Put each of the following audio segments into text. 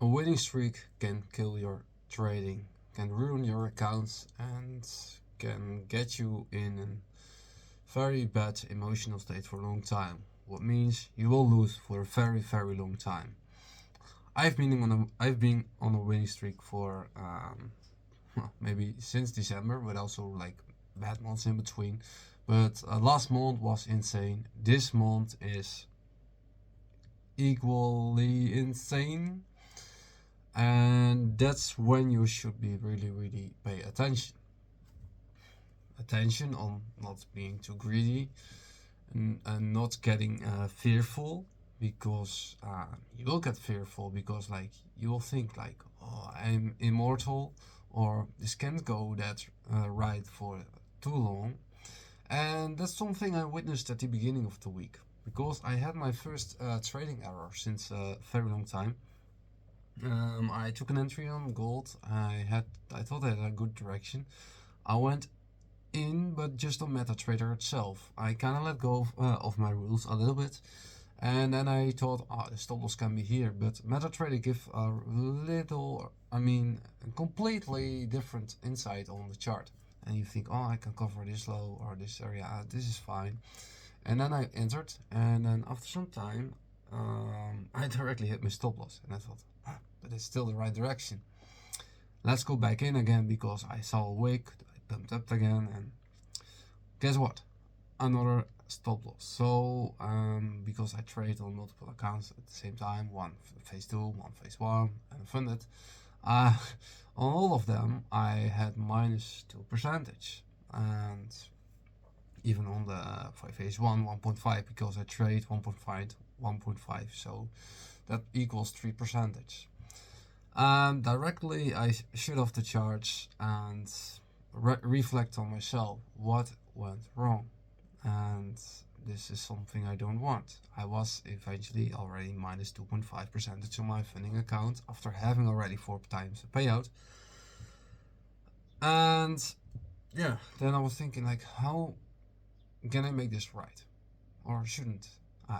A winning streak can kill your trading, can ruin your accounts, and can get you in a very bad emotional state for a long time. What means you will lose for a very, very long time. I've been on a winning streak for maybe since December, but also like bad months in between. But last month was insane. This month is equally insane, and that's when you should be really, really pay attention on not being too greedy, and not getting fearful, because you will get fearful because like you will think like, oh, I'm immortal, or this can't go that right for too long. And that's something I witnessed at the beginning of the week, because I had my first trading error since a very long time. I took an entry on gold. I thought I had a good direction. I went in, but just on MetaTrader itself. I kind of let go of my rules a little bit, and then I thought, the stop loss can be here. But MetaTrader give a little, a completely different insight on the chart. And you think, oh, I can cover this low or this area. This is fine. And then I entered, and then after some time, I directly hit my stop loss, and I thought, but it's still the right direction. Let's go back in again, because I saw a wick. I pumped up again, and guess what? Another stop loss. So because I trade on multiple accounts at the same time, one phase 2, one phase 1, and funded, on all of them I had -2%, and even on the phase 1, 1.5, because I trade 1.5, 1.5, so that equals 3%. Directly I shut off the charts and reflect on myself what went wrong, and this is something I don't want. I was eventually already -2.5% on my funding account after having already 4 times the payout. And yeah, then I was thinking like, how can I make this right? Or shouldn't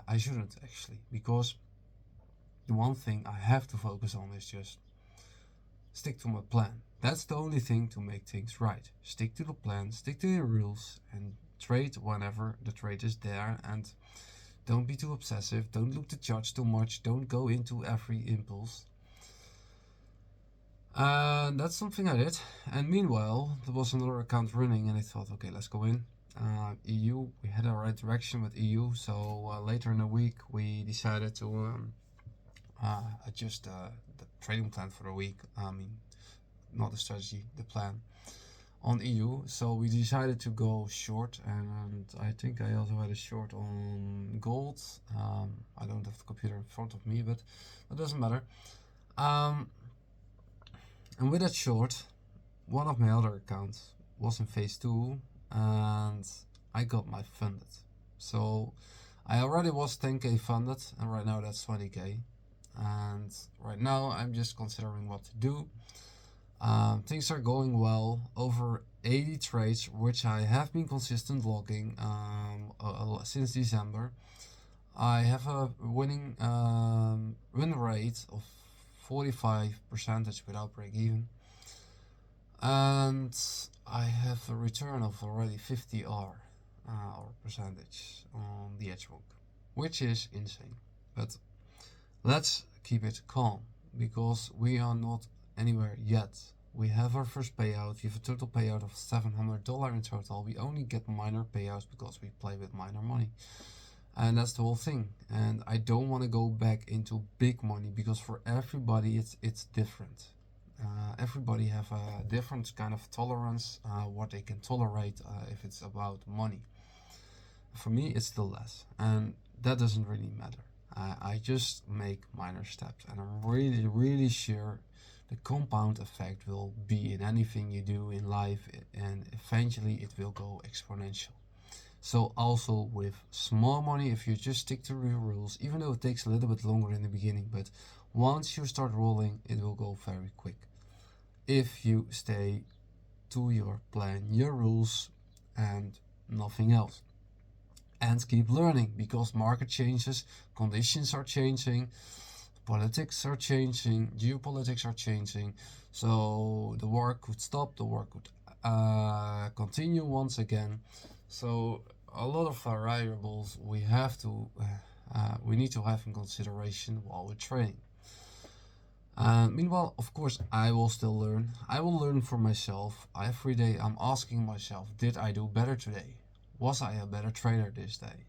I shouldn't actually, because the one thing I have to focus on is just stick to my plan. That's the only thing to make things right. Stick to the plan, stick to your rules, and trade whenever the trade is there. And don't be too obsessive. Don't look the charts too much. Don't go into every impulse. And that's something I did. And meanwhile, there was another account running, and I thought, okay, let's go in. EU, we had a right direction with EU. So later in the week, we decided to adjust the trading plan for the week. Not the strategy, the plan on EU. So we decided to go short, and I think I also had a short on gold. I don't have the computer in front of me, but that doesn't matter. And with that short, one of my other accounts was in phase 2, and I got my funded. So I already was 10k funded, and right now that's 20k. And right now I'm just considering what to do. Things are going well. Over 80 trades, which I have been consistent logging since December. I have a winning win rate of 45% without break even, and I have a return of already 50R or percentage on the edge book, which is insane. But let's keep it calm, because we are not anywhere yet. We have our first payout. We have a total payout of $700 in total. We only get minor payouts because we play with minor money, and that's the whole thing. And I don't want to go back into big money, because for everybody it's different. Everybody have a different kind of tolerance, what they can tolerate if it's about money. For me, it's still less, and that doesn't really matter. I just make minor steps, and I'm really, really sure the compound effect will be in anything you do in life, and eventually it will go exponential. So also with small money, if you just stick to your rules, even though it takes a little bit longer in the beginning, but once you start rolling, it will go very quick. If you stay to your plan, your rules, and nothing else. And keep learning, because market changes, conditions are changing, politics are changing, geopolitics are changing, so the war could stop, the war could continue once again. So a lot of variables we need to have in consideration while we're training. Meanwhile, of course, I will still learn. I will learn for myself. Every day I'm asking myself, did I do better today? Was I a better trainer this day?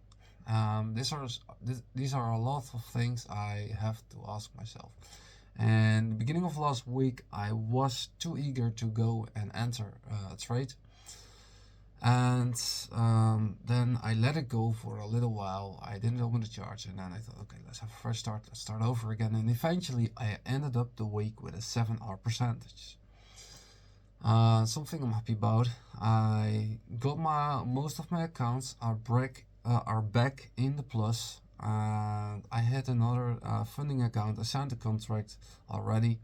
These are a lot of things I have to ask myself. And beginning of last week, I was too eager to go and enter a trade. And then I let it go for a little while. I didn't open the charge, and then I thought, okay, let's have a fresh start. Let's start over again. And eventually, I ended up the week with a 7R percentage. Something I'm happy about. I got most of my accounts are back in the plus. And I had another funding account. I signed a contract already.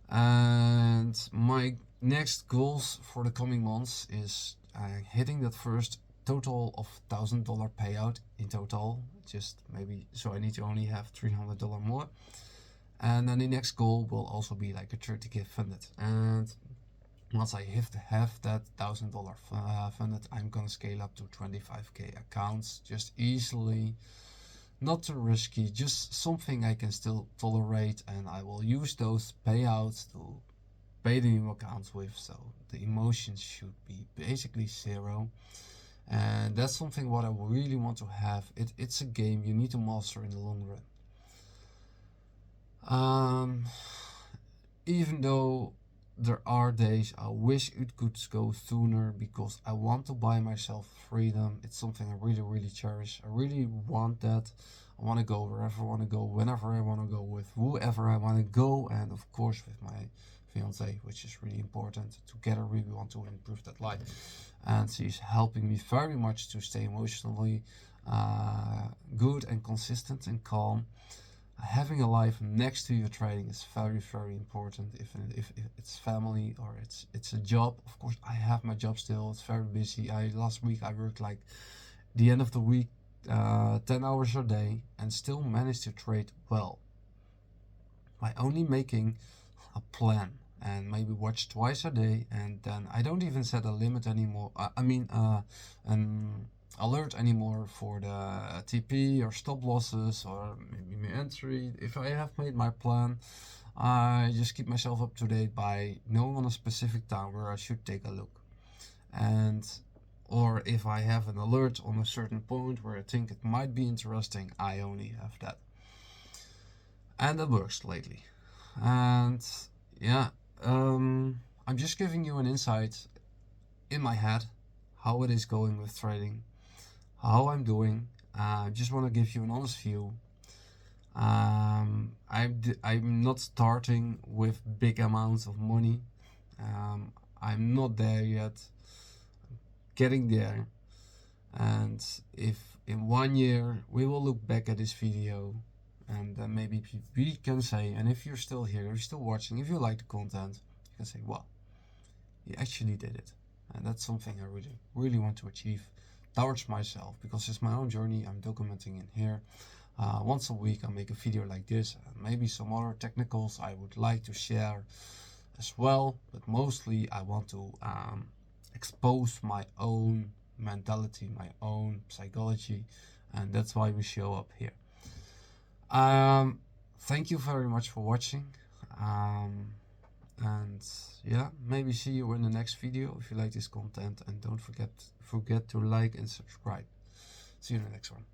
And my next goals for the coming months is hitting that first total of $1,000 payout in total, just maybe, so I need to only have $300 more. And then the next goal will also be like a 30K funded. And once I have that $1,000 funded, I'm gonna scale up to 25K accounts just easily. Not too risky, just something I can still tolerate, and I will use those payouts to pay the new accounts with, so the emotions should be basically zero. And that's something what I really want to have. It's a game you need to master in the long run. Even though there are days I wish it could go sooner, because I want to buy myself freedom. It's something I really cherish. I really want that. I want to go wherever I want to go, whenever I want to go, with whoever I want to go, and of course with my fiance, which is really important. Together we want to improve that life, and she's helping me very much to stay emotionally good and consistent and calm. Having a life next to your trading is very important. If it's family or it's a job, of course I have my job still. It's very busy. Last week I worked like the end of the week 10 hours a day and still managed to trade well by only making a plan and maybe watch twice a day. And then I don't even set a limit anymore. An alert anymore for the TP or stop losses or maybe my entry. If I have made my plan, I just keep myself up to date by knowing on a specific time where I should take a look. And or if I have an alert on a certain point where I think it might be interesting, I only have that. And that works lately. And yeah, I'm just giving you an insight in my head how it is going with trading, how I'm doing. I just want to give you an honest view. I'm not starting with big amounts of money. I'm not there yet. Getting there. And if in 1 year we will look back at this video, and then maybe we can say, and if you're still here, you're still watching, if you like the content, you can say, wow, you actually did it. And that's something I really want to achieve towards myself, because it's my own journey I'm documenting in here. Once a week I make a video like this, and maybe some other technicals I would like to share as well, but mostly I want to expose my own mentality, my own psychology, and that's why we show up here. Thank you very much for watching, and yeah, maybe see you in the next video if you like this content, and don't forget to like and subscribe. See you in the next one.